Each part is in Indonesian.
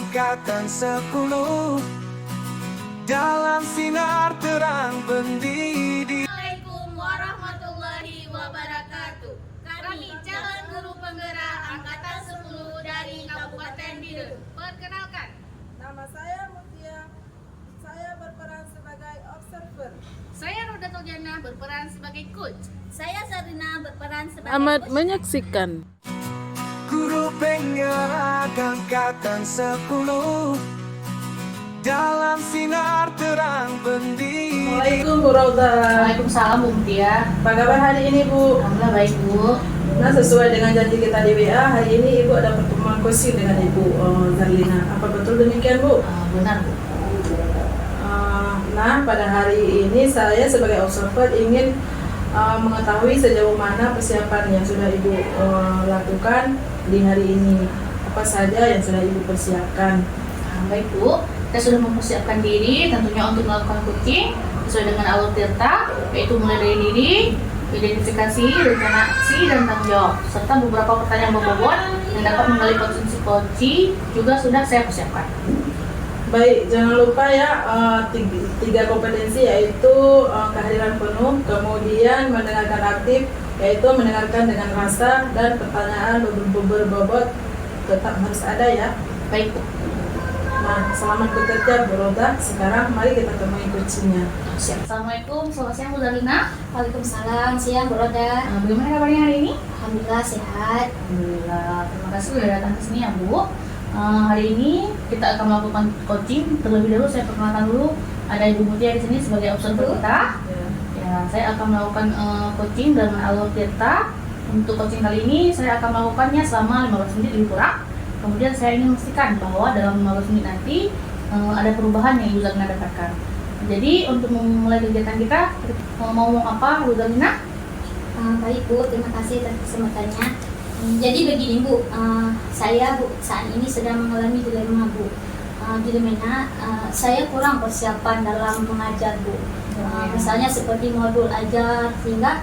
angkatan 10 dalam sinar terang pendidik. Assalamualaikum warahmatullahi wabarakatuh. Kami calon guru penggerak angkatan 10 dari Kabupaten Bidun. Perkenalkan, Nama saya Mutia. Saya berperan sebagai observer. saya Roda Toljana berperan sebagai coach. Saya Sarina berperan sebagai Amat coach. menyaksikan. Guru penggerak angkatan 10 dalam sinar terang pendidik. Assalamualaikum Bu Rauda. Waalaikumsalam Bu Mutia. Apa kabar hari ini Bu? Alhamdulillah baik Bu. Nah, sesuai dengan janji kita di WA, hari ini Ibu ada pertemuan coaching dengan Ibu Zarlina. Apa betul demikian Bu? Benar Bu. Nah, pada hari ini saya sebagai observer ingin mengetahui sejauh mana persiapan yang sudah Ibu lakukan di hari ini. Apa saja yang sudah Ibu persiapkan? Baik Bu, kita sudah mempersiapkan diri tentunya untuk melakukan coaching sesuai dengan alur tirta, yaitu mulai dari diri, identifikasi, rencana aksi, dan tanggung jawab, serta beberapa pertanyaan berbobot yang dapat menggali potensi coaching juga sudah saya persiapkan. Baik, jangan lupa ya tiga kompetensi, yaitu kehadiran penuh, kemudian mendengarkan aktif, yaitu mendengarkan dengan rasa, dan pertanyaan berbobot tetap harus ada ya. Baik Bu. Nah, selamat bekerja Bu Roda. Sekarang mari kita temui coachingnya. Siap. Assalamualaikum, selamat siang Bu Zarlina. Waalaikumsalam, siang Bu Roda. Bagaimana kabarnya hari ini? Alhamdulillah sehat. Alhamdulillah, terima kasih sudah datang ke sini ya Bu. Hari ini kita akan melakukan coaching. Terlebih dahulu saya perkenalkan dulu, ada Ibu Mutia di sini sebagai observer kita. Ya, saya akan melakukan coaching dengan alur tirta. Untuk coaching kali ini saya akan melakukannya selama 15 menit lebih kurang. Kemudian saya ingin memastikan bahwa dalam 15 menit nanti ada perubahan yang Ibu Zarlina dapatkan. Jadi untuk memulai kegiatan kita mau ngomong apa Ibu Zarlina? Baik Bu, terima kasih atas kesempatannya. Jadi begini Bu, saya Bu saat ini sedang mengalami dilema Bu. Dilemanya saya kurang persiapan dalam mengajar Bu. Misalnya seperti modul ajar, sehingga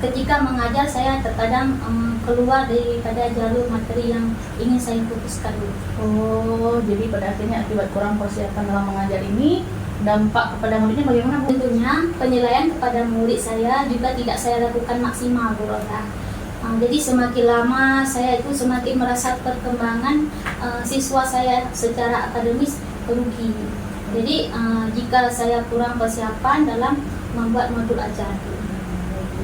ketika mengajar saya terkadang keluar daripada jalur materi yang ingin saya fokuskan Bu. Oh, jadi pada akhirnya akibat kurang persiapan dalam mengajar ini dampak kepada muridnya bagaimana Bu? Tentunya penilaian kepada murid saya juga tidak saya lakukan maksimal Bu Roda. Jadi semakin lama saya itu semakin merasa perkembangan siswa saya secara akademis merugi. Jadi jika saya kurang persiapan dalam membuat modul ajar.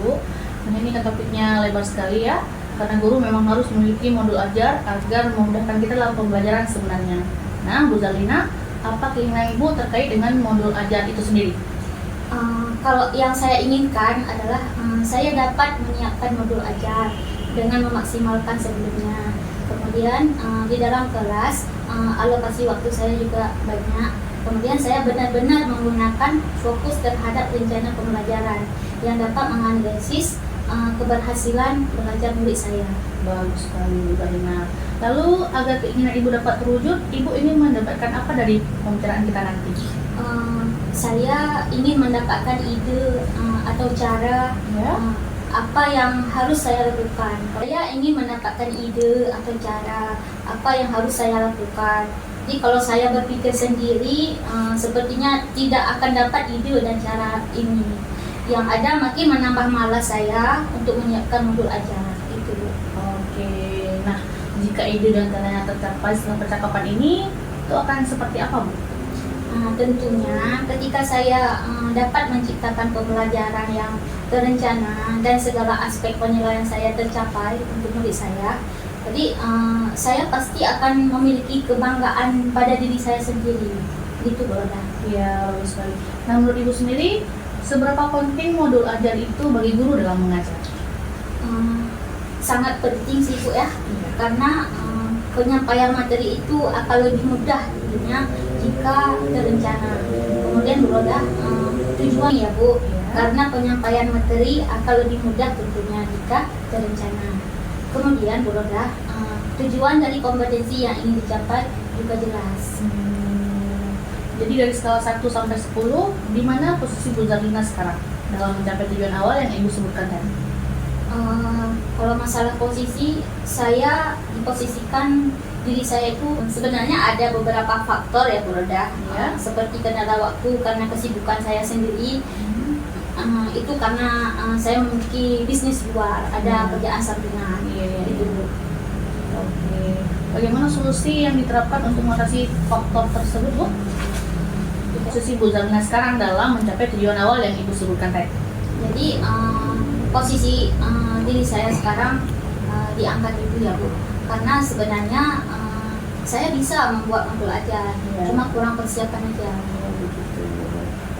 Bu, nah ini kan topiknya lebar sekali ya, karena guru memang harus memiliki modul ajar agar memudahkan kita dalam pembelajaran sebenarnya. Nah, Bu Zarlina, apa keinginan Ibu terkait dengan modul ajar itu sendiri? Kalau yang saya inginkan adalah saya dapat menyiapkan modul ajar dengan memaksimalkan sebelumnya. Kemudian di dalam kelas alokasi waktu saya juga banyak. Kemudian saya benar-benar menggunakan fokus terhadap rencana pembelajaran yang dapat menganalisis keberhasilan belajar murid saya. Bagus sekali Bu Zarlina. Lalu agar keinginan Ibu dapat terwujud, Ibu ingin mendapatkan apa dari pembicaraan kita nanti? Saya ingin mendapatkan ide atau cara apa yang harus saya lakukan. Saya ingin mendapatkan ide atau cara apa yang harus saya lakukan. Jadi kalau saya berpikir sendiri, sepertinya tidak akan dapat ide dan cara ini. Yang ada makin menambah malas saya untuk menyiapkan modul ajar. Itu. Oke, nah jika ide dan caranya tercapai setelah percakapan ini, itu akan seperti apa Bu? Tentunya ketika saya dapat menciptakan pembelajaran yang terencana dan segala aspek penilaian saya tercapai untuk murid saya, jadi saya pasti akan memiliki kebanggaan pada diri saya sendiri. Gitu Bu Roda. Ya, bagus sekali. Nah, menurut Ibu sendiri, seberapa penting modul ajar itu bagi guru dalam mengajar? Sangat penting sih Bu ya, karena penyampaian materi itu akan lebih mudah tentunya jika terencana. Kemudian Bu Roda, tujuan ya Bu, karena penyampaian materi akan lebih mudah tentunya jika terencana. Kemudian Bu Roda, tujuan dari kompetensi yang ingin dicapai juga jelas. Jadi dari skala 1 sampai 10, di mana posisi Bu Zarlina sekarang dalam mencapai tujuan awal yang Ibu sebutkan tadi? Kalau masalah posisi, saya diposisikan diri saya itu sebenarnya ada beberapa faktor ya Bu Roda, Ya. seperti kendala waktu karena kesibukan saya sendiri. Itu karena saya memiliki bisnis luar, ada kerjaan sampingan. Iya. Itu Bu. Oke. Bagaimana solusi yang diterapkan untuk mengatasi faktor tersebut, Bu? Posisi Bu Zarlina sekarang dalam mencapai tujuan awal yang Ibu sebutkan tadi. Jadi posisi diri saya sekarang diangkat itu ya Bu, karena sebenarnya saya bisa membuat modul ajar, Iya. cuma kurang persiapan aja.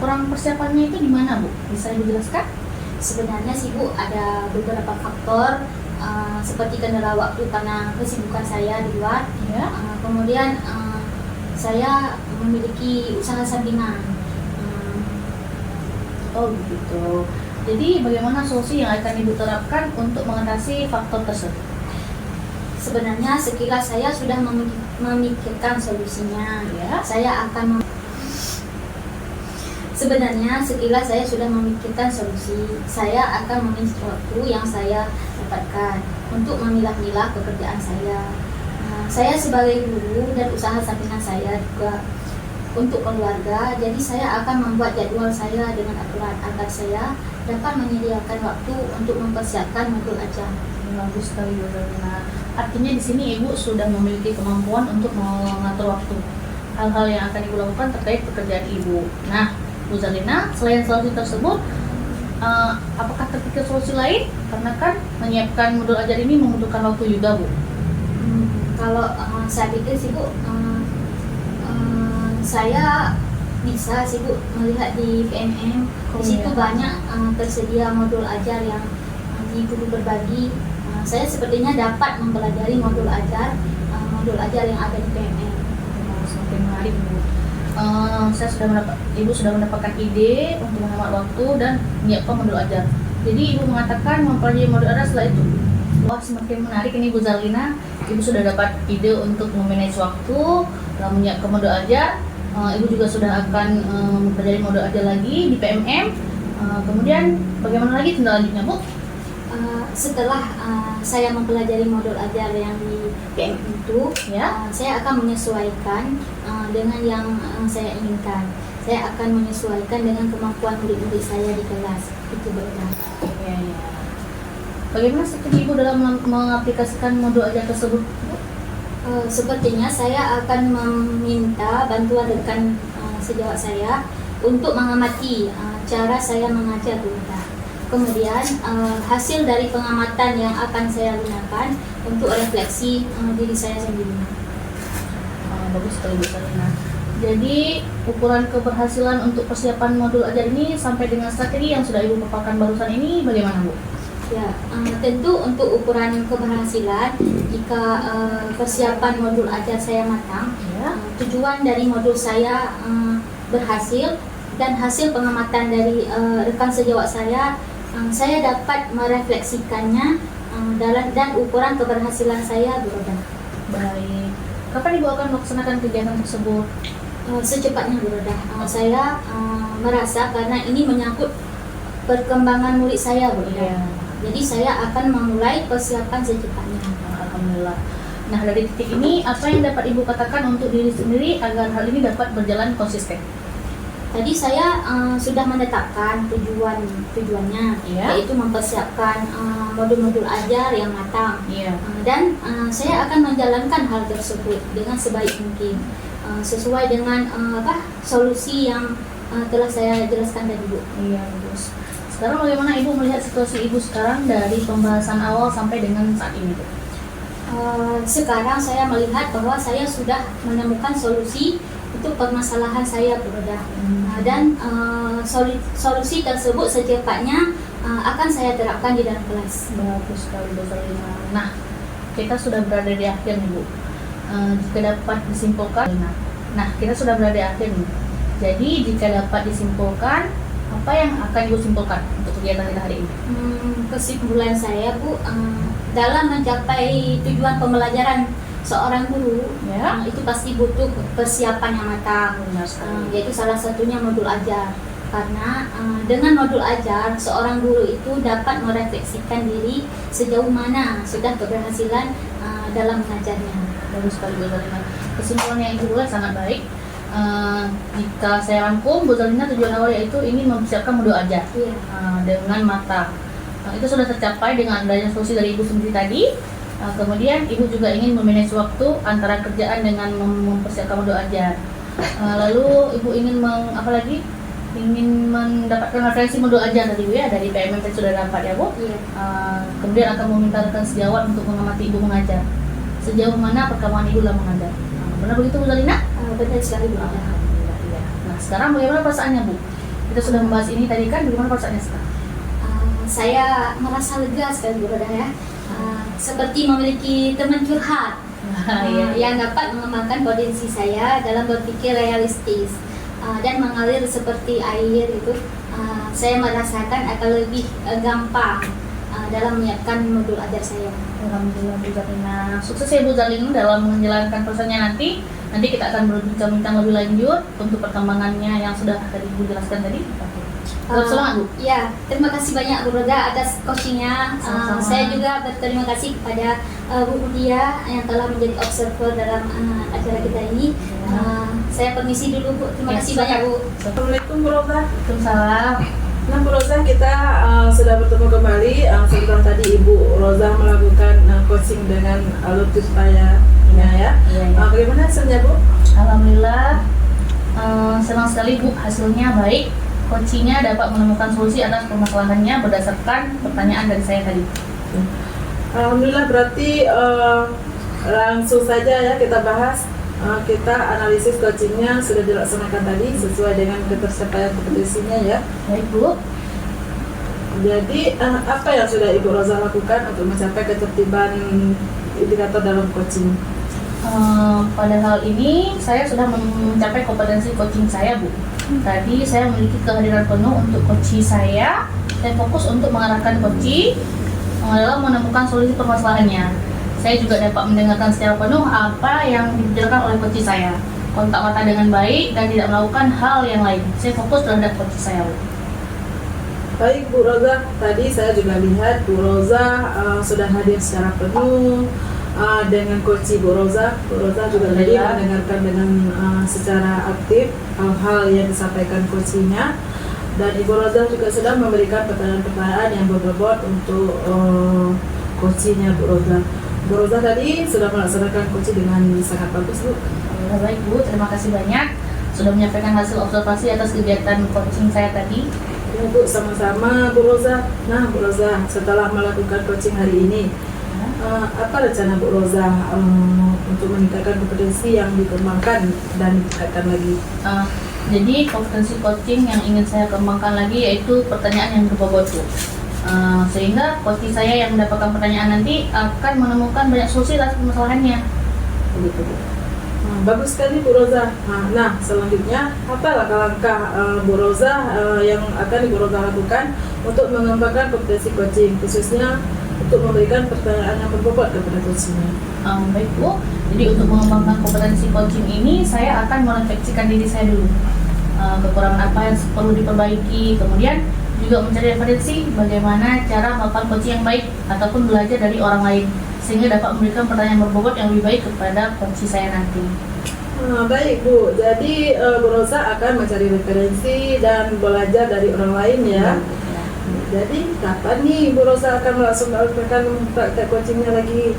Kurang persiapannya itu di mana, Bu? Bisa Ibu jelaskan? Sebenarnya sih Bu ada beberapa faktor seperti kendala waktu karena kesibukan saya di luar. Ya. Kemudian saya memiliki usaha sampingan. Oh begitu. Jadi bagaimana solusi yang akan Ibu terapkan untuk mengatasi faktor tersebut? Sebenarnya sekilas saya sudah memikirkan solusinya. Ya. Sebenarnya sekilas saya sudah memikirkan solusi. Saya akan mengisi waktu yang saya dapatkan untuk memilah-milah pekerjaan saya. Saya sebagai guru dan usaha sampingan saya juga untuk keluarga, jadi saya akan membuat jadwal saya dengan aturan agar saya dapat menyediakan waktu untuk mempersiapkan modul ajar. Bagus sekali Bu Zarlina. Artinya di sini Ibu sudah memiliki kemampuan untuk mengatur waktu. Hal-hal yang akan Ibu lakukan terkait pekerjaan Ibu. Nah, Bu Zarlina, selain solusi tersebut, apakah terpikir solusi lain? Karena kan menyiapkan modul ajar ini membutuhkan waktu juga, Bu. Kalau saya pikir sih Bu, saya bisa sih Bu melihat di PMM, Oh, di situ iya. banyak tersedia modul ajar yang di guru berbagi. Saya sepertinya dapat mempelajari modul ajar yang ada di PMM. Semakin menarik, Bu. Ibu sudah mendapatkan ide untuk menghemat waktu dan menyiapkan modul ajar. Jadi Ibu mengatakan mempelajari modul ajar setelah itu. Wah, semakin menarik ini Bu Zarlina. Ibu sudah dapat ide untuk memanage waktu, dalam menyiapkan modul ajar. Ibu juga sudah akan mempelajari modul ajar lagi di PMM. Kemudian bagaimana lagi tindak lanjutnya, Bu? Setelah saya mempelajari modul ajar yang di PMM itu, Ya. saya akan menyesuaikan dengan yang saya inginkan. Saya akan menyesuaikan dengan kemampuan murid-murid saya di kelas. Itu benar. Ya. Bagaimana strategi Ibu dalam mengaplikasikan modul ajar tersebut, Bu? Sepertinya saya akan meminta bantuan rekan sejawat saya untuk mengamati cara saya mengajar kita. Kemudian hasil dari pengamatan yang akan saya gunakan untuk refleksi diri saya sendiri. Bagus sekali Bu Zarlina. Jadi ukuran keberhasilan untuk persiapan modul ajar ini sampai dengan strategi yang sudah Ibu paparkan barusan ini bagaimana, Bu? Ya, tentu untuk ukuran keberhasilan jika persiapan modul ajar saya matang, Ya. tujuan dari modul saya berhasil dan hasil pengamatan dari rekan sejawat saya dapat merefleksikannya dan ukuran keberhasilan saya berubah. Baik. Kapan Ibu akan melaksanakan kegiatan tersebut? Secepatnya berubah. Saya merasa karena ini menyangkut perkembangan murid saya berubah. Jadi saya akan memulai persiapan secepatnya. Alhamdulillah. Nah, dari titik ini apa yang dapat Ibu katakan untuk diri sendiri agar hal ini dapat berjalan konsisten? Tadi saya sudah menetapkan tujuannya, Iya. yaitu mempersiapkan modul-modul ajar yang matang. Iya. Dan saya akan menjalankan hal tersebut dengan sebaik mungkin, sesuai dengan solusi yang telah saya jelaskan tadi, Bu. Iya, bagus. Sekarang bagaimana Ibu melihat situasi Ibu sekarang dari pembahasan awal sampai dengan saat ini, Bu? Sekarang saya melihat bahwa saya sudah menemukan solusi untuk permasalahan saya, Bu Roda. Dan solusi tersebut secepatnya akan saya terapkan di dalam kelas. Bagus sekali Bu Zarlina. Nah, kita sudah berada di akhir nih, Bu. Jika dapat disimpulkan, kita sudah berada di akhir nih. Jadi jika dapat disimpulkan, apa yang akan Ibu simpulkan untuk kegiatan kita hari ini? Kesimpulan saya, Bu, dalam mencapai tujuan pembelajaran seorang guru, Ya. itu pasti butuh persiapan yang matang. Benar sekali. Yaitu salah satunya modul ajar. Karena dengan modul ajar, seorang guru itu dapat merefleksikan diri sejauh mana sudah keberhasilan dalam mengajarnya. bagus sekali Bu Zalina. Kesimpulan yang Ibu buat sangat baik. Jika saya rangkum, Bu Zalina tujuan awal yaitu ingin mempersiapkan modul ajar Iya. dengan matang. Itu sudah tercapai dengan adanya solusi dari Ibu sendiri tadi. Kemudian Ibu juga ingin memanage waktu antara kerjaan dengan mempersiapkan modul ajar. Lalu Ibu ingin ingin mendapatkan referensi modul ajar tadi Bu ya, dari PMM yang sudah dapat ya Bu. Iya. Kemudian akan meminta rekan sejawat untuk mengamati Ibu mengajar. Sejauh mana perkembangan Ibu dalam mengajar. Benar begitu Bu Zalina? Benar sekali Bu. Alhamdulillah, iya. Nah sekarang bagaimana perasaannya Bu? Kita sudah membahas ini tadi kan, bagaimana perasaannya sekarang? Saya merasa lega sekali Bu Roda ya. Seperti memiliki teman curhat yang dapat mengembangkan potensi saya dalam berpikir realistis dan mengalir seperti air itu. Saya merasakan akan lebih gampang dalam menyiapkan modul ajar saya. Alhamdulillah Bu Zalina. Sukses ya Bu Zalina dalam menjalankan prosesnya nanti. Nanti kita akan berbincang-bincang lebih lanjut untuk perkembangannya yang sudah tadi Bu jelaskan tadi. Semangat Bu. Ya, terima kasih banyak Bu Roda atas coachingnya. Sama-sama. Saya juga berterima kasih kepada Bu Mutia yang telah menjadi observer dalam acara kita ini. Saya permisi dulu Bu. Terima kasih banyak Bu. Assalamualaikum Bu Roza. Waalaikumsalam. Nah Bu Roza, kita sudah bertemu kembali setelah tadi Ibu Roza melakukan coaching dengan Lutfi Paya ya. Iya. Bagaimana hasilnya Bu? Alhamdulillah, senang sekali Bu, hasilnya baik. Coachingnya dapat menemukan solusi atas permasalahannya berdasarkan pertanyaan dari saya tadi. Alhamdulillah, berarti langsung saja ya kita bahas. Kita analisis coachingnya sudah dilaksanakan tadi sesuai dengan ketersediaan kompetensinya ya. Baik Bu. Jadi apa yang sudah Ibu Roza lakukan untuk mencapai ketertiban indikator dalam coaching? Pada hal ini saya sudah mencapai kompetensi coaching saya Bu. Tadi saya memiliki kehadiran penuh untuk coaching saya. Saya fokus untuk mengarahkan coaching dalam menemukan solusi permasalahannya. Saya juga dapat mendengarkan secara penuh apa yang dibicarakan oleh coaching saya. Kontak mata dengan baik dan tidak melakukan hal yang lain. Saya fokus terhadap coaching saya Bu. Baik Bu Roza, tadi saya juga lihat Bu Roza sudah hadir secara penuh dengan coaching Bu Roza. Bu Roza juga tadi mendengarkan dengan secara aktif hal-hal yang disampaikan coachingnya. Dan Ibu Roza juga sudah memberikan pertanyaan-pertanyaan yang berbobot untuk coachingnya Bu Roza. Bu Roza tadi sudah melaksanakan coaching dengan sangat bagus Bu. Baik Bu, terima kasih banyak sudah menyampaikan hasil observasi atas kegiatan coaching saya tadi. Ya Bu, sama-sama Bu Roza. Nah Bu Roza, setelah melakukan coaching hari ini, apa rencana Bu Roza untuk meningkatkan kompetensi yang dikembangkan dan ditingkatkan lagi? Jadi kompetensi coaching yang ingin saya kembangkan lagi yaitu pertanyaan yang berbobot Bu. Sehingga coaching saya yang mendapatkan pertanyaan nanti akan menemukan banyak solusi atas permasalahannya. Begitu Bu. Bagus sekali Bu Roza. Nah, selanjutnya apa langkah-langkah Bu Roza yang akan Ibu Roza lakukan untuk mengembangkan kompetensi coaching, khususnya untuk memberikan pertanyaan yang berbobot kepada coachingnya? Baik Bu, jadi untuk mengembangkan kompetensi coaching ini saya akan merefleksikan diri saya dulu. Kekurangan apa yang perlu diperbaiki, kemudian juga mencari referensi bagaimana cara melakukan coaching yang baik ataupun belajar dari orang lain sehingga dapat memberikan pertanyaan berbobot yang lebih baik kepada coaching saya nanti. Baik Bu, jadi Bu Roza akan mencari referensi dan belajar dari orang lain ya. Jadi kapan nih Bu Roza akan melaksanakan praktek coachingnya lagi?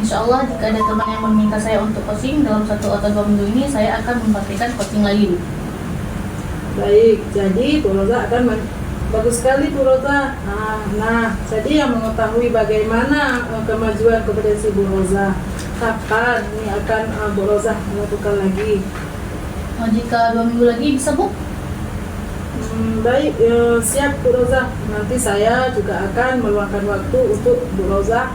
Insya Allah jika ada teman yang meminta saya untuk coaching dalam 1 atau 2 minggu ini, saya akan mempraktikkan coaching lagi Bu. Baik, jadi Bu Roza akan bagus sekali Bu Roza. Nah, jadi yang mengetahui bagaimana kemajuan kompetensi Bu Roza, kapan ini akan Bu Roza melakukan lagi? Jika 2 minggu lagi bisa Bu? Baik, siap Bu Roza. Nanti saya juga akan meluangkan waktu untuk Bu Roza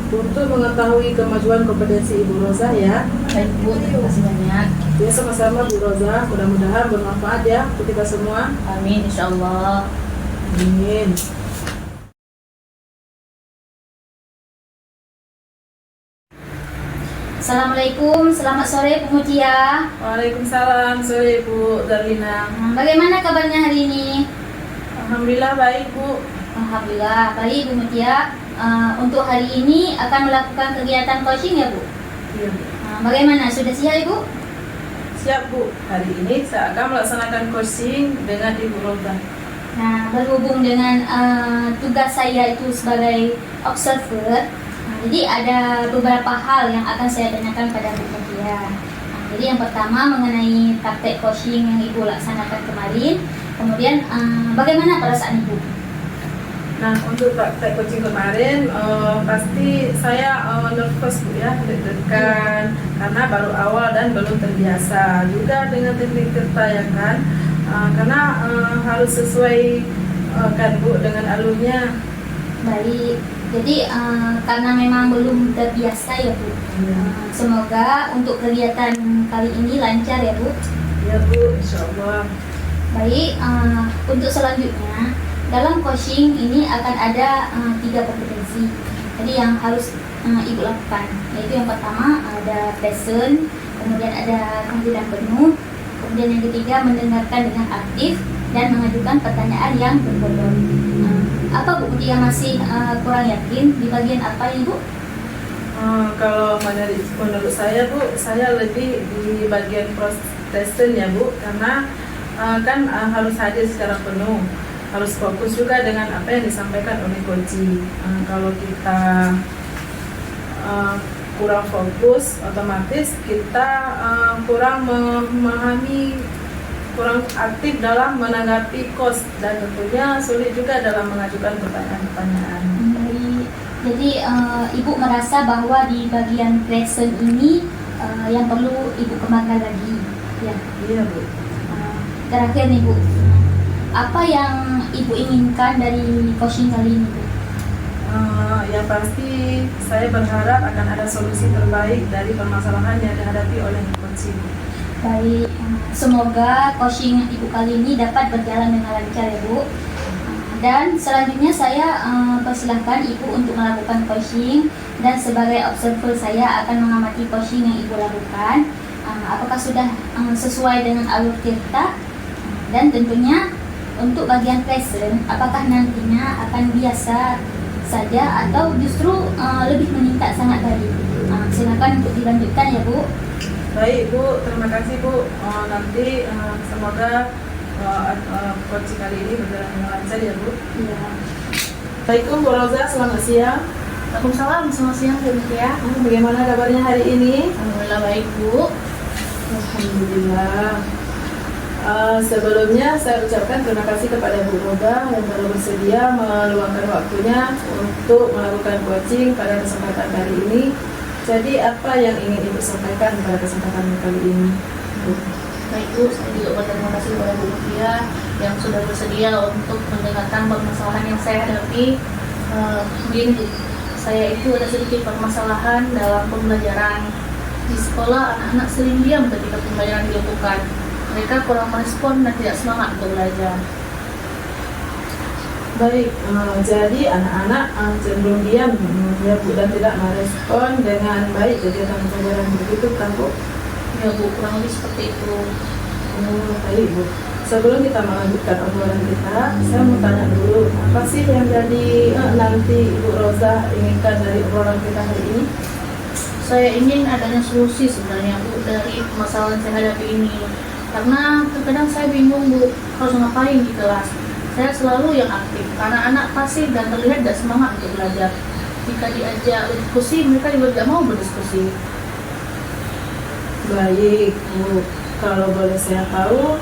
untuk mengetahui kemajuan kompetensi Ibu Roza ya. Baik Bu, terima kasih banyak. Ya sama-sama Bu Roza, mudah-mudahan bermanfaat ya untuk kita semua. Amin, insya Allah. Amin. Assalamualaikum, selamat sore Bu Mutia. Waalaikumsalam, sore Bu Darlina. Bagaimana kabarnya hari ini? Alhamdulillah baik Bu. Alhamdulillah baik Bu Mutia. Untuk hari ini akan melakukan kegiatan coaching ya Bu? Iya. Bagaimana, sudah siap Ibu? Siap Bu, hari ini saya akan melaksanakan coaching dengan Ibu Roda. Nah, berhubung dengan tugas saya itu sebagai observer, jadi ada beberapa hal yang akan saya tanyakan pada Bu Mutia. Jadi yang pertama mengenai praktek coaching yang Ibu laksanakan kemarin, kemudian bagaimana perasaan Ibu? Nah, untuk praktek coaching kemarin pasti saya nervous Bu ya, deg-degan karena baru awal dan belum terbiasa juga dengan teknik tertayangan karena harus sesuai kan Bu dengan alurnya. Baik, jadi karena memang belum terbiasa ya Bu. Semoga untuk kegiatan kali ini lancar ya Bu. Ya Bu, insya Allah. Baik, untuk selanjutnya dalam coaching ini akan ada 3 kompetensi. Jadi yang harus Ibu lakukan, yaitu yang pertama ada present, kemudian ada kehadiran penuh, kemudian yang ketiga mendengarkan dengan aktif dan mengajukan pertanyaan yang berbobot. Apa Bu Mutia masih kurang yakin di bagian apa Ibu? Kalau menurut saya Bu, saya lebih di bagian present ya Bu, karena kan harus hadir secara penuh, harus fokus juga dengan apa yang disampaikan oleh coach. Kalau kita kurang fokus, otomatis kita kurang memahami, kurang aktif dalam menanggapi coach, dan tentunya sulit juga dalam mengajukan pertanyaan-pertanyaan. Baik. Jadi Ibu merasa bahwa di bagian present ini yang perlu Ibu kembangkan lagi, ya? Iya Bu. Terakhir nih Bu, apa yang Ibu inginkan dari coaching kali ini Bu? Yang pasti saya berharap akan ada solusi terbaik dari permasalahan yang dihadapi oleh coach. Baik, semoga coaching Ibu kali ini dapat berjalan dengan lancar ya Bu. Dan selanjutnya saya persilahkan Ibu untuk melakukan coaching, dan sebagai observer saya akan mengamati coaching yang Ibu lakukan. Apakah sudah sesuai dengan alur tirta, dan tentunya untuk bagian present, apakah nantinya akan biasa saja atau justru lebih meningkat sangat baik. Silakan untuk dilanjutkan ya Bu. Baik Bu, terima kasih Bu. Nanti semoga coaching kali ini berjalan dengan lancar ya Bu. Ya. Assalamualaikum Bu Roza, selamat siang. Waalaikumsalam, selamat siang Bu Mutia. Bagaimana kabarnya hari ini? Alhamdulillah baik Bu. Alhamdulillah. Sebelumnya saya ucapkan terima kasih kepada Bu Roda yang telah bersedia meluangkan waktunya untuk melakukan coaching pada kesempatan kali ini. Jadi apa yang ingin Ibu sampaikan pada kesempatan kali ini? Baik Bu, saya juga berterima kasih kepada Bu Mutia yang sudah bersedia untuk mendengarkan permasalahan yang saya hadapi. Begini Bu, saya itu ada sedikit permasalahan dalam pembelajaran. Di sekolah anak-anak sering diam ketika pembelajaran dilakukan. Mereka kurang merespon dan tidak semangat untuk belajar. Baik, jadi anak-anak cenderung diam ya Bu, dan tidak merespon dengan baik kegiatan pembelajaran begitu kan Bu? Ya Bu, kurang lebih seperti itu. Baik Bu. Sebelum kita melanjutkan obrolan kita, saya mau tanya dulu, apa sih yang jadi nanti Ibu Roza inginkan dari obrolan kita hari ini? Saya ingin adanya solusi sebenarnya Bu dari permasalahan saya hadapi ini. Karena terkadang saya bingung Bu, harus ngapain di kelas. Saya selalu yang aktif, anak-anak pasif dan terlihat tidak semangat untuk belajar. Jika diajak diskusi, mereka juga tidak mau berdiskusi. Baik Bu, kalau boleh saya tahu,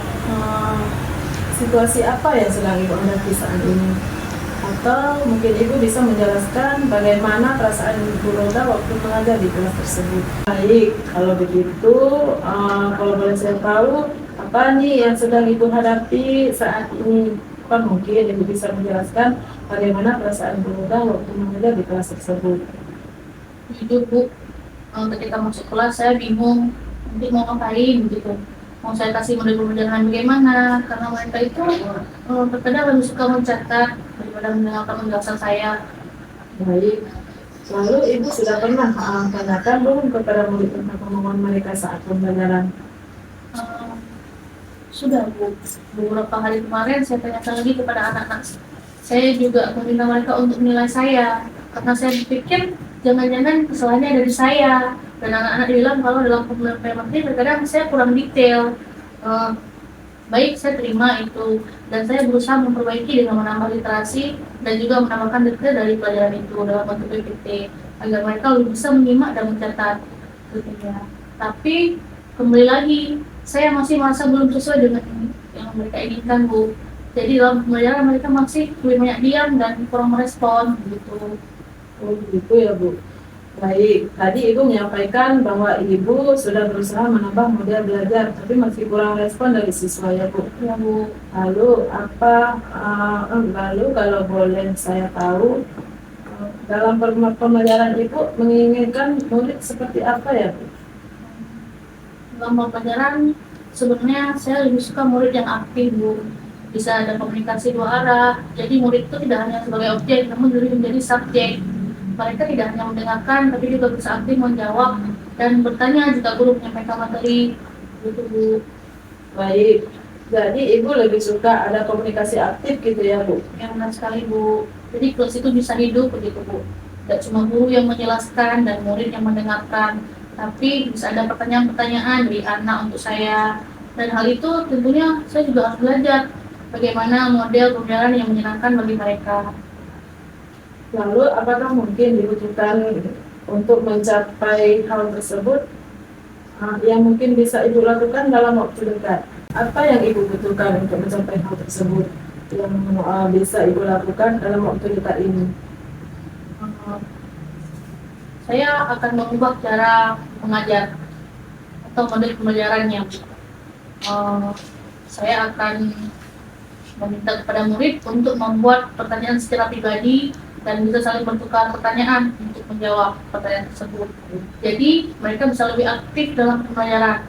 situasi apa yang sedang Ibu hadapi saat ini? Atau mungkin Ibu bisa menjelaskan bagaimana perasaan Ibu Roda waktu mengajar di kelas tersebut. Baik, kalau begitu, kalau boleh saya tahu, apa nih yang sedang Ibu hadapi saat ini? Kan mungkin Ibu bisa menjelaskan bagaimana perasaan Ibu Roda waktu mengajar di kelas tersebut. Itu Bu, ketika masuk kelas saya bingung nanti mau ngapain gitu. Mau saya kasih model pembelajaran bagaimana, karena mereka itu terkadang lebih suka mencatat daripada mendengarkan penjelasan saya. Baik, lalu Ibu sudah pernah tanyakan belum kepada murid tentang kemampuan mereka saat pembelajaran? Sudah Bu, beberapa hari kemarin saya tanyakan lagi kepada anak-anak. Saya juga meminta mereka untuk menilai saya, karena saya pikir jangan-jangan kesalahannya dari saya. dan anak-anak bilang kalau dalam pembelajaran materi terkadang saya kurang detail. Baik, saya terima itu dan saya berusaha memperbaiki dengan menambah literasi dan juga menambahkan detail dari pelajaran itu dalam bentuk PPT agar mereka lebih bisa menyimak dan mencatat tentunya. Tapi kembali lagi, saya masih merasa belum sesuai dengan yang mereka inginkan, Bu. Jadi dalam pembelajaran mereka masih lebih banyak diam dan kurang merespon gitu. Oh begitu ya Bu. Baik, tadi Ibu menyampaikan bahwa Ibu sudah berusaha menambah model belajar, tapi masih kurang respon dari siswa ya Bu. Ya, Bu. Lalu kalau boleh saya tahu, dalam pembelajaran Ibu menginginkan murid seperti apa ya Bu? Dalam pembelajaran sebenarnya saya lebih suka murid yang aktif, Bu. Bisa ada komunikasi dua arah. Jadi murid itu tidak hanya sebagai objek, namun juga menjadi subjek. Mereka tidak hanya mendengarkan, tapi juga bisa aktif menjawab dan bertanya jika guru menyampaikan materi. Gitu, Bu. Baik, jadi Ibu lebih suka ada komunikasi aktif gitu ya Bu? Yang benar sekali, Bu. Jadi kelas itu bisa hidup begitu, Bu. Tidak cuma guru yang menjelaskan dan murid yang mendengarkan, tapi bisa ada pertanyaan-pertanyaan dari anak untuk saya. Dan hal itu tentunya saya juga harus belajar bagaimana model pembelajaran yang menyenangkan bagi mereka. Lalu apakah mungkin dibutuhkan untuk mencapai hal tersebut yang mungkin bisa Ibu lakukan dalam waktu dekat? Apa yang Ibu butuhkan untuk mencapai hal tersebut yang bisa Ibu lakukan dalam waktu dekat ini? Saya akan mengubah cara mengajar atau model pembelajarannya. Saya akan meminta kepada murid untuk membuat pertanyaan secara pribadi dan bisa saling bertukar pertanyaan untuk menjawab pertanyaan tersebut. Jadi mereka bisa lebih aktif dalam pembelajaran.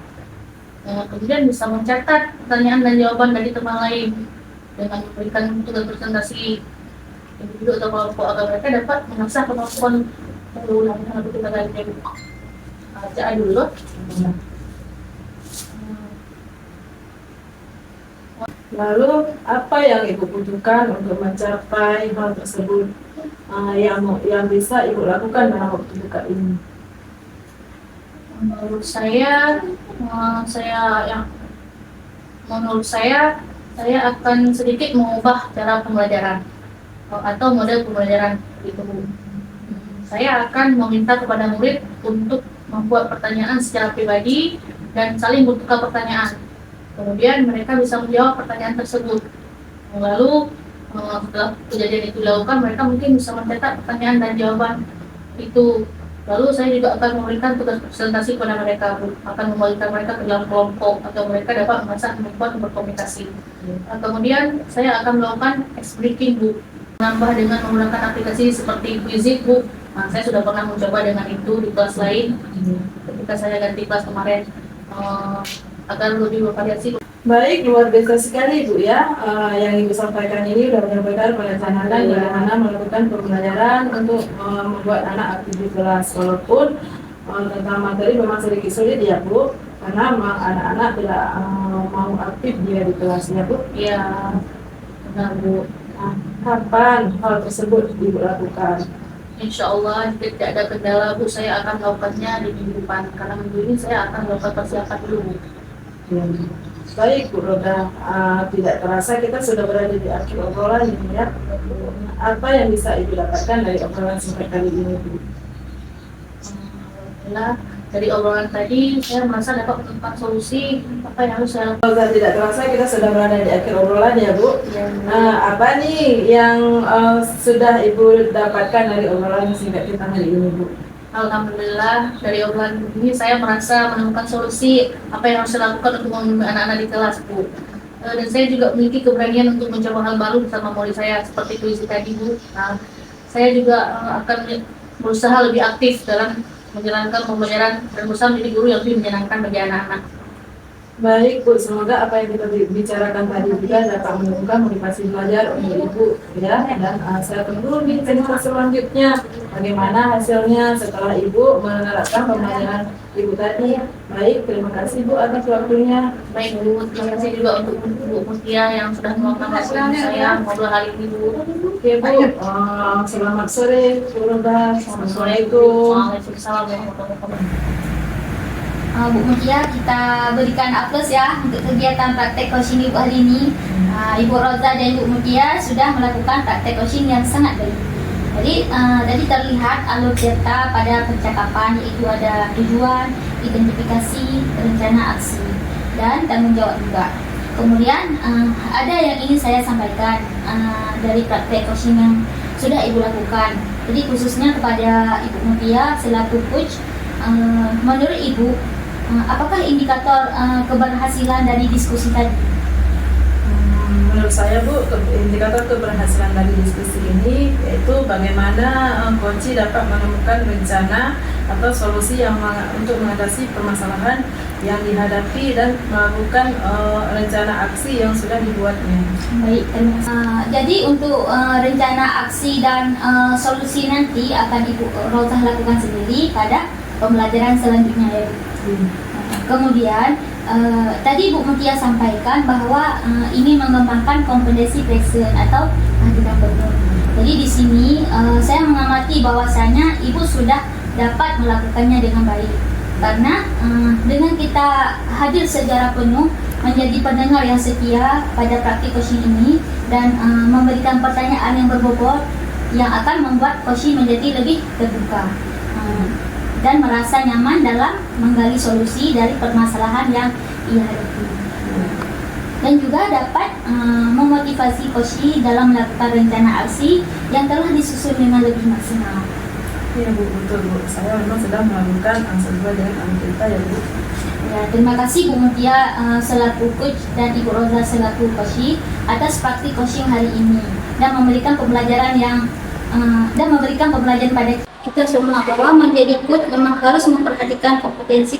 Kemudian bisa mencatat pertanyaan dan jawaban dari teman lain dengan memberikan tugas presentasi individu atau kelompok agar mereka dapat mengasah kemampuan mengulang hal itu lagi. Baca dulu. Lalu apa yang Ibu butuhkan untuk mencapai hal tersebut yang bisa Ibu lakukan dalam waktu dekat ini? Menurut saya akan sedikit mengubah cara pembelajaran atau model pembelajaran gitu. Saya akan meminta kepada murid untuk membuat pertanyaan secara pribadi dan saling bertukar pertanyaan. Kemudian mereka bisa menjawab pertanyaan tersebut. Lalu setelah kejadian itu dilakukan, mereka mungkin bisa mencetak pertanyaan dan jawaban itu. Lalu saya juga akan memberikan tugas presentasi kepada mereka, akan membagikan mereka ke dalam kelompok atau mereka dapat mengasah kemampuan berkomunikasi. Kemudian saya akan melakukan ice breaking, Bu, menambah dengan menggunakan aplikasi seperti Quizlet, Bu. Saya sudah pernah mencoba dengan itu di kelas lain ketika saya ganti kelas kemarin. Agar lebih bervariasi. Baik, luar biasa sekali Bu ya. Yang Ibu sampaikan ini sudah menyampaikan perencanaan bagaimana melakukan pembelajaran untuk membuat anak aktif di kelas. Walaupun tentang materi memang sedikit sulit ya Bu, karena anak-anak tidak mau aktif dia di kelasnya Bu. Iya, benar Bu. Nah, kapan hal tersebut Ibu lakukan? Insya Allah jika tidak ada kendala, Bu, saya akan melakukannya di minggu depan. Karena minggu ini saya akan melakukan persiapan dulu, Bu. Baik Bu Roda, tidak terasa kita sudah berada di akhir obrolan ini ya. Apa yang bisa Ibu dapatkan dari obrolan singkat kali ini Bu? Alhamdulillah, dari obrolan tadi saya merasa dapat menemukan solusi apa yang harus saya lakukan. Kalau tidak terasa kita sudah berada di akhir obrolan ya Bu. Apa nih yang sudah Ibu dapatkan dari obrolan singkat kita hari ini Bu? Alhamdulillah, dari obrolan ini saya merasa menemukan solusi apa yang harus saya lakukan untuk membimbing anak-anak di kelas, Bu. Dan saya juga memiliki keberanian untuk mencoba hal baru bersama murid saya seperti Quizlet tadi, Bu. Saya juga akan berusaha lebih aktif dalam menjalankan pembelajaran dan berusaha menjadi guru yang lebih menyenangkan bagi anak-anak. Baik Bu, semoga apa yang kita bicarakan tadi juga dapat menumbuhkan motivasi belajar untuk Ibu ya. Dan saya tunggu nih cerita selanjutnya bagaimana hasilnya setelah Ibu menerapkan pembelajaran Ibu tadi. Baik, terima kasih Bu atas waktunya. Baik Bu, terima kasih juga untuk Bu Mutia yang sudah meluangkan waktu saya ngobrol hari ini, Bu. Oke Bu, selamat sore Bu Roda. Assalamualaikum. Waalaikumsalam warahmatullahi wabarakatuh. Bu Mutia, kita berikan aplaus ya untuk kegiatan praktek coaching Ibu hari ini. Ibu Roza dan Ibu Mutia sudah melakukan praktek coaching yang sangat baik. Jadi terlihat alur cerita pada percakapan, yaitu ada tujuan, identifikasi, rencana aksi, dan tanggung jawab juga. Kemudian ada yang ingin saya sampaikan dari praktek coaching yang sudah Ibu lakukan. Jadi khususnya kepada Ibu Mutia selaku coach, menurut Ibu, apakah indikator keberhasilan dari diskusi tadi? Menurut saya Bu, indikator keberhasilan dari diskusi ini yaitu bagaimana coach dapat menemukan rencana atau solusi yang untuk mengatasi permasalahan yang dihadapi dan melakukan rencana aksi yang sudah dibuatnya. Baik, jadi untuk rencana aksi dan solusi nanti akan Ibu Rozah lakukan sendiri pada pembelajaran selanjutnya ya Bu. Kemudian tadi Bu Mutia sampaikan bahwa ini mengembangkan kompetensi present atau kehadiran penuh. Jadi di sini saya mengamati bahwasanya Ibu sudah dapat melakukannya dengan baik. Karena dengan kita hadir secara penuh, menjadi pendengar yang setia pada praktik coaching ini dan memberikan pertanyaan yang berbobot yang akan membuat coaching menjadi lebih terbuka dan merasa nyaman dalam menggali solusi dari permasalahan yang ia hadapi. Dan juga dapat memotivasi coaching dalam melakukan rencana aksi yang telah disusun dengan lebih maksimal. Iya Bu, betul Bu. Saya memang sedang melakukan sesuai dengan alur cerita ya Bu. Ya, terima kasih Bu Mutia selaku coach dan Ibu Roza selaku coaching atas praktik coaching hari ini dan memberikan pembelajaran pada kita semua bahwa menjadi coach memang harus memperhatikan kompetensi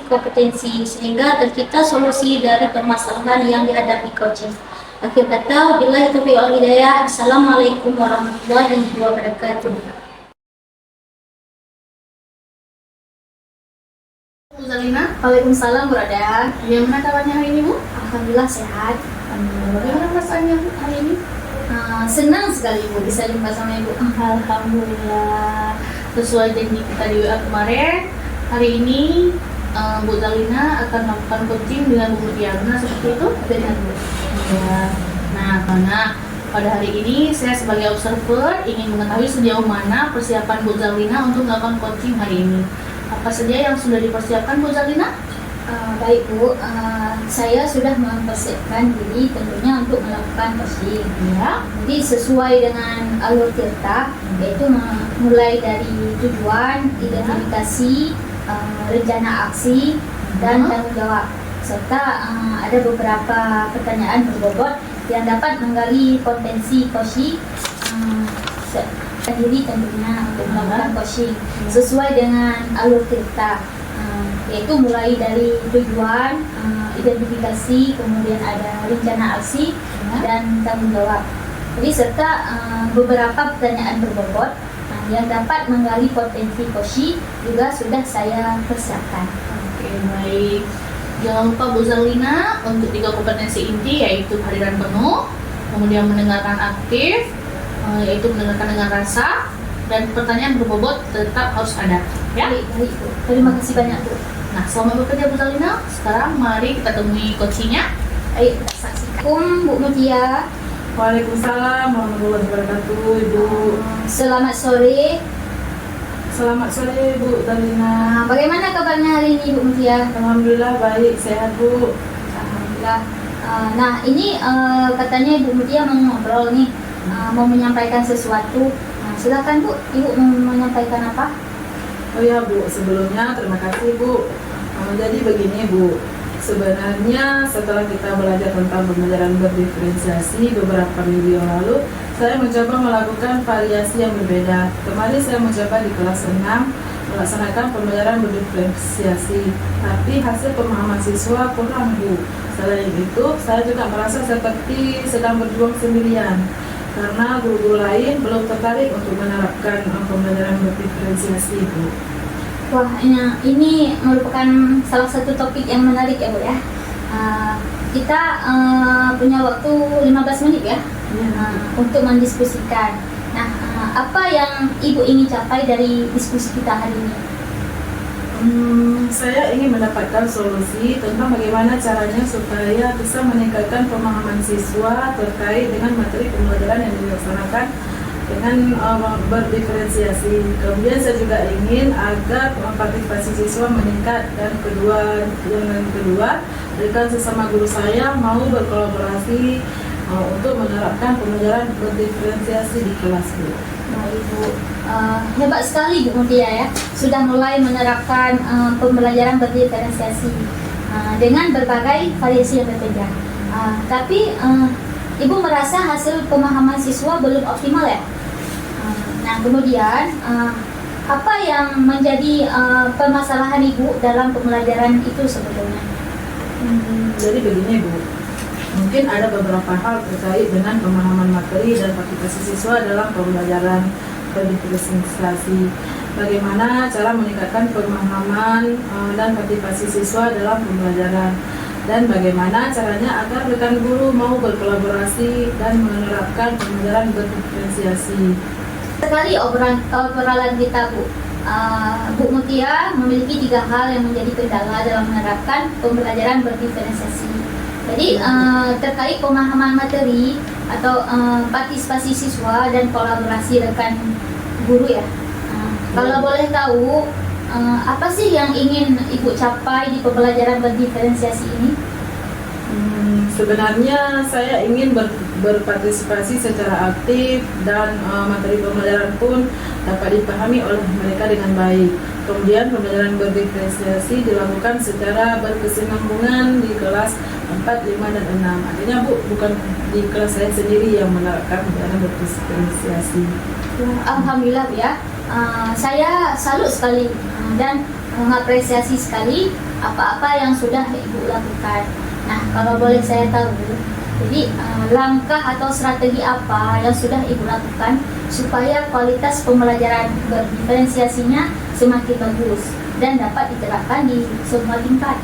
sehingga tercipta solusi dari permasalahan yang dihadapi coaching. Akhir kata, billahi taufiq wal hidayah. Assalamualaikum warahmatullahi wabarakatuh. Bu Zalina, Waalaikumsalam Bu Roda. bagaimana kabarnya hari ini Bu? Alhamdulillah sehat. Bagaimana perasaannya Bu hari ini? Senang sekali Bu bisa jumpa sama Ibu. Alhamdulillah, sesuai janji kita di WA kemarin, hari ini Bu Zalina akan melakukan coaching dengan Bu Mutia. Nah, seperti itu? Benar Bu. Ya. Nah, karena pada hari ini saya sebagai observer ingin mengetahui sejauh mana persiapan Bu Zalina untuk melakukan coaching hari ini. Apa saja yang sudah dipersiapkan Bu Zalina? Baik Bu, saya sudah mempersiapkan diri tentunya untuk melakukan coaching. Ya. Jadi sesuai dengan alur cerita, yaitu mulai dari tujuan, identifikasi, rencana aksi, dan tanggung jawab. Serta ada beberapa pertanyaan berbobot yang dapat menggali potensi coaching diri tentunya untuk melakukan coaching sesuai dengan alur cerita, yaitu mulai dari tujuan, identifikasi, kemudian ada rencana aksi dan tanggung jawab. Jadi serta beberapa pertanyaan berbobot yang dapat menggali potensi coaching juga sudah saya persiapkan. Oke, baik. Jangan lupa Bu Zalina untuk 3 kompetensi inti, yaitu kehadiran penuh, kemudian mendengarkan aktif, yaitu mendengarkan dengan rasa, dan pertanyaan berbobot tetap harus ada. Ya. Baik Bu. Terima kasih banyak Bu. Nah, selamat bekerja Bu Zalina. Sekarang mari kita temui coachingnya. Baik, kita saksikan Bu Mutia. Waalaikumsalam warahmatullahi wabarakatuh Ibu. Selamat sore. Selamat sore Bu Zalina. Bagaimana kabarnya hari ini Bu Mutia? Alhamdulillah baik, sehat Bu. Alhamdulillah. Nah ini katanya Ibu Mutia mau ngobrol nih, mau menyampaikan sesuatu. Silakan Bu, Ibu mau menyampaikan apa? Oh ya Bu, sebelumnya terima kasih Bu. Jadi begini Bu, sebenarnya setelah kita belajar tentang pembelajaran berdiferensiasi beberapa minggu yang lalu, saya mencoba melakukan variasi yang berbeda. Kemarin saya mencoba di kelas 6 melaksanakan pembelajaran berdiferensiasi, tapi hasil pemahaman siswa kurang Bu. Selain itu, saya juga merasa seperti sedang berjuang sendirian karena guru-guru lain belum tertarik untuk menerapkan pembelajaran berdiferensiasi Bu. Wah, ini merupakan salah satu topik yang menarik ya Bu ya. Kita punya waktu 15 menit ya, untuk mendiskusikan. Nah, apa yang Ibu ingin capai dari diskusi kita hari ini? Saya ingin mendapatkan solusi tentang bagaimana caranya supaya bisa meningkatkan pemahaman siswa terkait dengan materi pembelajaran yang dilaksanakan dengan berdiferensiasi. Kemudian saya juga ingin agar partisipasi siswa meningkat, dan yang kedua, rekan sesama guru saya mau berkolaborasi untuk menerapkan pembelajaran berdiferensiasi di kelas, Bu. Baik, Bu. Hebat sekali Bu Mutia ya, sudah mulai menerapkan pembelajaran berdiferensiasi dengan berbagai variasi yang berbeda. Tapi Ibu merasa hasil pemahaman siswa belum optimal ya? Nah, kemudian apa yang menjadi permasalahan Ibu dalam pembelajaran itu sebetulnya? Jadi begini, Bu, mungkin ada beberapa hal terkait dengan pemahaman materi dan partisipasi siswa dalam pembelajaran berdiferensiasi. Bagaimana cara meningkatkan pemahaman dan partisipasi siswa dalam pembelajaran, dan bagaimana caranya agar rekan guru mau berkolaborasi dan menerapkan pembelajaran berdiferensiasi. Sekali obrolan kita Bu, Bu Mutia memiliki 3 hal yang menjadi kendala dalam menerapkan pembelajaran berdiferensiasi. Jadi terkait pemahaman materi atau partisipasi siswa dan kolaborasi rekan guru ya. Kalau boleh tahu, apa sih yang ingin Ibu capai di pembelajaran berdiferensiasi ini? Sebenarnya saya ingin berpartisipasi secara aktif, dan materi pembelajaran pun dapat dipahami oleh mereka dengan baik. Kemudian pembelajaran berdiferensiasi dilakukan secara berkesinambungan di kelas 4, 5, dan 6. Artinya Bu, bukan di kelas saya sendiri yang menerapkan pembelajaran berdiferensiasi. Alhamdulillah ya, saya salut sekali dan mengapresiasi sekali apa-apa yang sudah Ibu lakukan. Nah, kalau boleh saya tahu, jadi langkah atau strategi apa yang sudah Ibu lakukan supaya kualitas pembelajaran berdiferensiasinya semakin bagus dan dapat diterapkan di semua tingkat?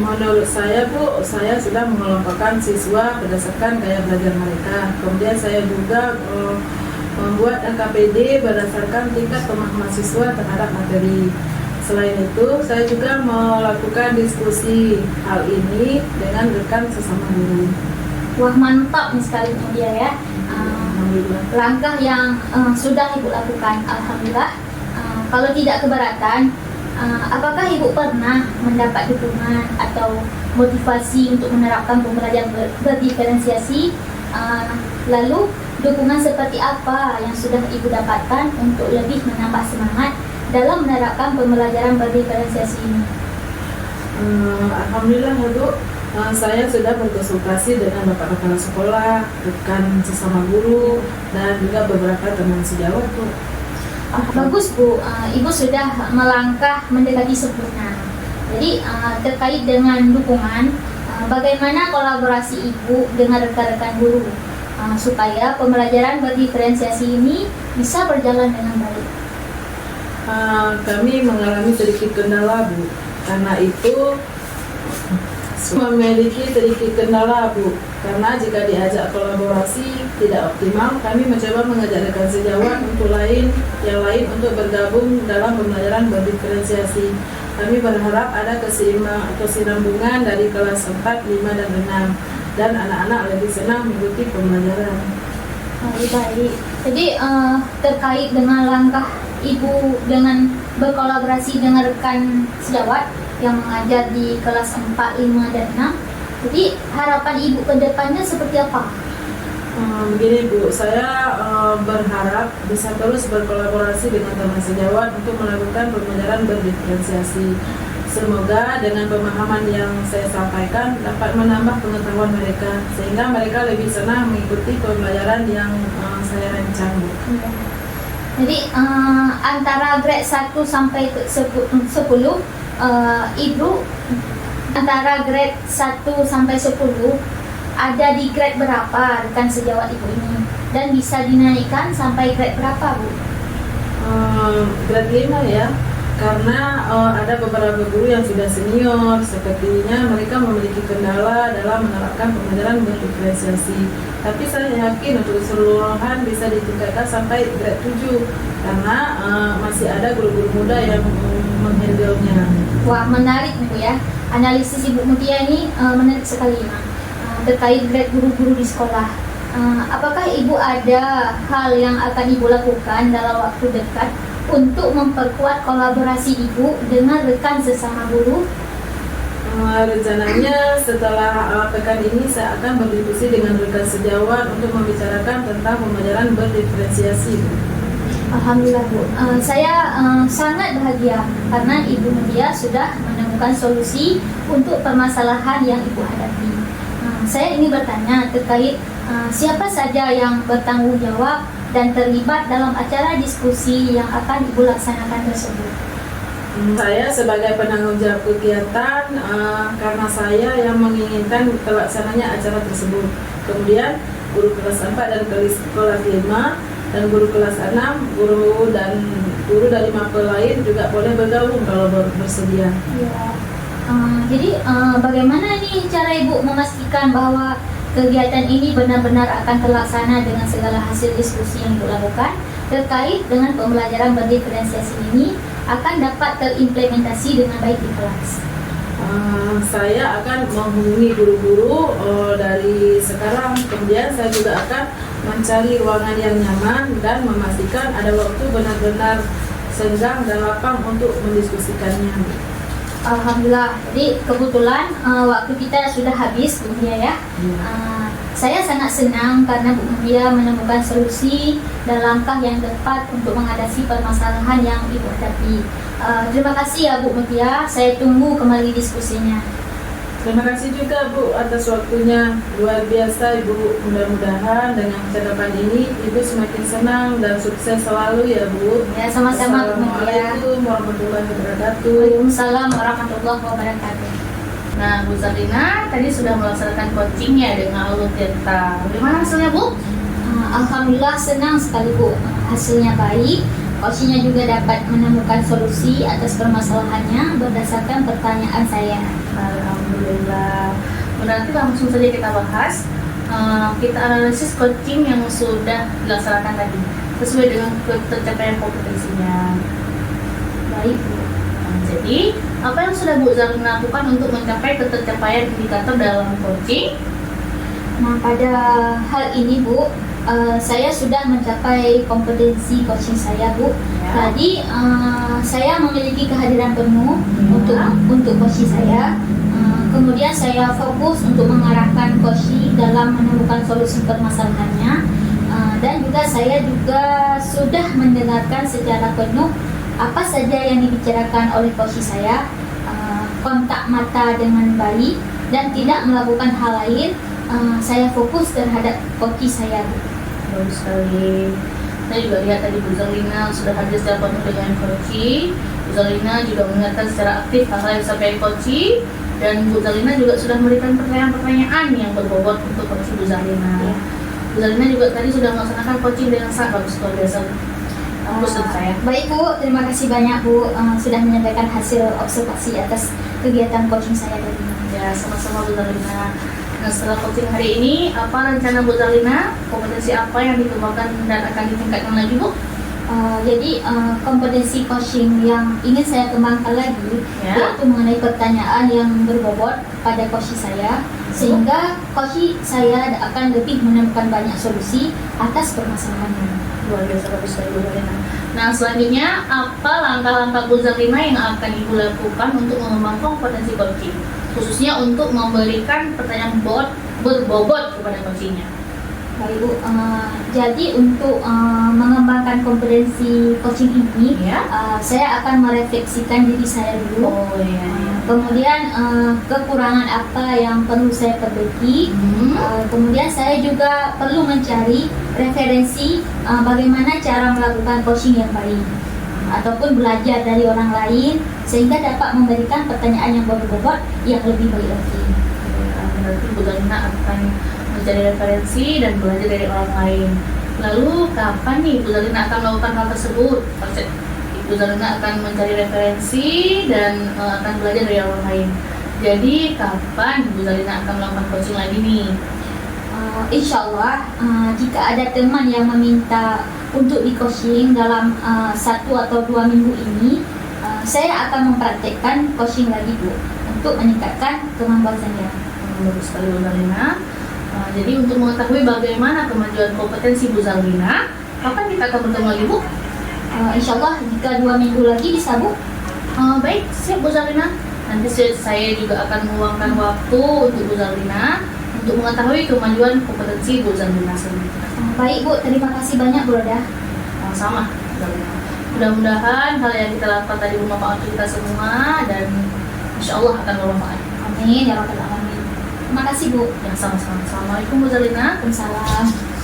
Menurut saya Bu, saya sudah mengelompokkan siswa berdasarkan gaya belajar mereka. Kemudian saya juga membuat LKPD berdasarkan tingkat pemahaman siswa terhadap materi. Selain itu, saya juga melakukan diskusi hal ini dengan rekan sesama guru. Wah, mantap nih sekali dia ya. Alhamdulillah. Langkah yang sudah Ibu lakukan, alhamdulillah. Kalau tidak keberatan, apakah Ibu pernah mendapat dukungan atau motivasi untuk menerapkan pembelajaran berdiferensiasi? Lalu dukungan seperti apa yang sudah Ibu dapatkan untuk lebih menambah semangat dalam menerapkan pembelajaran berdiferensiasi ini? Alhamdulillah ya Bu, saya sudah berkonsultasi dengan Bapak Kepala Sekolah, rekan sesama guru, dan juga beberapa teman sejawat Bu. Bagus Bu, Ibu sudah melangkah mendekati sempurna. Jadi terkait dengan dukungan, bagaimana kolaborasi Ibu dengan rekan-rekan guru supaya pembelajaran berdiferensiasi ini bisa berjalan dengan baik? Kami mengalami sedikit kendala Bu, karena itu memiliki sedikit kendala Bu, karena jika diajak kolaborasi tidak optimal. Kami mencoba mengajak rekan sejawat yang lain untuk bergabung dalam pembelajaran berdiferensiasi. Kami berharap ada kesinambungan dari kelas 4, 5, dan 6, dan anak-anak lebih senang mengikuti pembelajaran. Baik. Jadi terkait dengan langkah Ibu dengan berkolaborasi dengan rekan sejawat yang mengajar di kelas 4, 5, dan 6, jadi harapan Ibu ke depannya seperti apa? Begini Bu, saya berharap bisa terus berkolaborasi dengan teman sejawat untuk melakukan pembelajaran berdiferensiasi. Semoga dengan pemahaman yang saya sampaikan dapat menambah pengetahuan mereka, sehingga mereka lebih senang mengikuti pembelajaran yang saya rancang Bu. Jadi antara grade 1 sampai 10, Ibu antara grade 1 sampai 10 ada di grade berapa rekan sejawat Ibu ini, dan bisa dinaikkan sampai grade berapa Bu? Grade 5 ya. karena ada beberapa guru yang sudah senior, sepertinya mereka memiliki kendala dalam menerapkan pembelajaran berdiferensiasi. Tapi saya yakin untuk keseluruhan bisa ditingkatkan sampai grade 7 karena masih ada guru-guru muda yang menghandle-nya. Wah, menarik Bu ya. Analisis Ibu Mutia ini menarik sekali terkait grade guru-guru di sekolah. Apakah Ibu ada hal yang akan Ibu lakukan dalam waktu dekat untuk memperkuat kolaborasi Ibu dengan rekan sesama guru? Rencananya setelah pekan ini saya akan berdiskusi dengan rekan sejawat untuk membicarakan tentang pembelajaran berdiferensiasi. Alhamdulillah Bu, saya sangat bahagia karena Ibu Mutia sudah menemukan solusi untuk permasalahan yang Ibu hadapi. Saya ingin bertanya terkait siapa saja yang bertanggung jawab dan terlibat dalam acara diskusi yang akan Ibu laksanakan tersebut. Saya sebagai penanggung jawab kegiatan karena saya yang menginginkan terlaksananya acara tersebut. Kemudian guru kelas 4 dan kelas 5 dan guru kelas 6, guru dari mapel lain juga boleh bergabung kalau bersedia. Ya. Jadi bagaimana nih cara Ibu memastikan bahwa kegiatan ini benar-benar akan terlaksana dengan segala hasil diskusi yang Ibu lakukan terkait dengan pembelajaran berdiferensiasi ini akan dapat terimplementasi dengan baik di kelas? Saya akan menghubungi guru-guru dari sekarang, kemudian saya juga akan mencari ruangan yang nyaman dan memastikan ada waktu benar-benar senggang dan lapang untuk mendiskusikannya. Alhamdulillah, jadi kebetulan waktu kita sudah habis Bu Mutia ya. Saya sangat senang karena Bu Mutia menemukan solusi dan langkah yang tepat untuk mengatasi permasalahan yang Ibu hadapi. Terima kasih ya Bu Mutia, saya tunggu kembali diskusinya. Terima kasih juga Bu atas waktunya, luar biasa Ibu. Mudah-mudahan dengan percakapan ini Ibu semakin senang dan sukses selalu ya Bu. Ya, sama-sama Bu Mutia. Assalamualaikum warahmatullahi wabarakatuh. Waalaikumsalam warahmatullahi wabarakatuh. Nah, Bu Zarlina tadi sudah melaksanakan coachingnya dengan Alur Tirta. Bagaimana hasilnya Bu? Alhamdulillah senang sekali Bu, hasilnya baik. Coachingnya juga dapat menemukan solusi atas permasalahannya berdasarkan pertanyaan saya. Alhamdulillah. Berarti langsung saja kita bahas. Kita analisis coaching yang sudah dilaksanakan tadi sesuai dengan tercapaian kompetensinya. Baik Bu. Jadi, apa yang sudah Bu Zarlina lakukan untuk mencapai ketercapaian indikator dalam coaching? Nah, pada hal ini Bu, saya sudah mencapai kompetensi coaching saya Bu. Ya. Tadi saya memiliki kehadiran penuh untuk coaching saya. Kemudian saya fokus untuk mengarahkan coaching dalam menemukan solusi permasalahannya. Dan juga saya juga sudah mendengarkan secara penuh apa saja yang dibicarakan oleh coaching saya, kontak mata dengan baik dan tidak melakukan hal lain. Saya fokus terhadap coaching saya Bu. Bagus sekali. Saya juga lihat tadi Bu Zarlina sudah hadir secara penuh dengan coaching. Bu Zarlina juga mengingatkan secara aktif hal-hal yang disampaikan coaching. Dan Bu Zarlina juga sudah memberikan pertanyaan-pertanyaan yang berbobot untuk coaching Bu Zarlina. Ya. Bu Zarlina juga tadi sudah melaksanakan coaching dengan sangat bagus, luar biasa. Bagus untuk saya. Baik Bu, terima kasih banyak Bu sudah menyampaikan hasil observasi atas kegiatan coaching saya tadi. Ya, sama-sama Bu Zarlina. Nah, setelah coaching hari ini, apa rencana Bu Zarlina? Kompetensi apa yang dikembangkan dan akan ditingkatkan lagi Bu? Jadi kompetensi coaching yang ingin saya kembangkan lagi yaitu mengenai pertanyaan yang berbobot pada coaching saya, sehingga coaching saya akan lebih menemukan banyak solusi atas permasalahannya. Luar biasa bagus sekali Bu Zarlina. Nah, selanjutnya apa langkah-langkah Bu Zarlina yang akan Ibu lakukan untuk mengembangkan kompetensi coaching, khususnya untuk memberikan pertanyaan berbobot kepada coachingnya? Baik Bu, jadi untuk mengembangkan kompetensi coaching ini, saya akan merefleksikan diri saya dulu. Kemudian kekurangan apa yang perlu saya perbaiki. Kemudian saya juga perlu mencari referensi bagaimana cara melakukan coaching yang baik, ataupun belajar dari orang lain sehingga dapat memberikan pertanyaan yang berbobot yang lebih baik lagi. Berarti Bu Zarlina akan mencari referensi dan belajar dari orang lain. Lalu kapan nih Bu Zarlina akan melakukan hal tersebut? Konsep Bu Zalina akan mencari referensi dan akan belajar dari orang lain. Jadi kapan Bu Zalina akan melakukan coaching lagi nih? Insya Allah jika ada teman yang meminta untuk di coaching dalam 1 atau 2 minggu ini, saya akan mempraktekkan coaching lagi Bu untuk meningkatkan kemampuan saya. Bagus sekali Bu Zalina. Jadi untuk mengetahui bagaimana kemajuan kompetensi Bu Zalina, kapan kita akan bertemu lagi Bu? Insya Allah jika 2 minggu lagi bisa Bu. Baik, siap Bu Zalina. Nanti saya juga akan meluangkan waktu untuk Bu Zalina untuk mengetahui kemajuan kompetensi Bu Zalina sendiri. Baik Bu, terima kasih banyak Bu Roda. Sama Bu Zalina. Mudah-mudahan hal yang kita lakukan tadi bermanfaat untuk kita semua dan insya Allah akan bermanfaat. Amin ya rabbal alamin. Terima kasih Bu. Ya, sama-sama. Assalamualaikum Bu Zalina. Waalaikumsalam.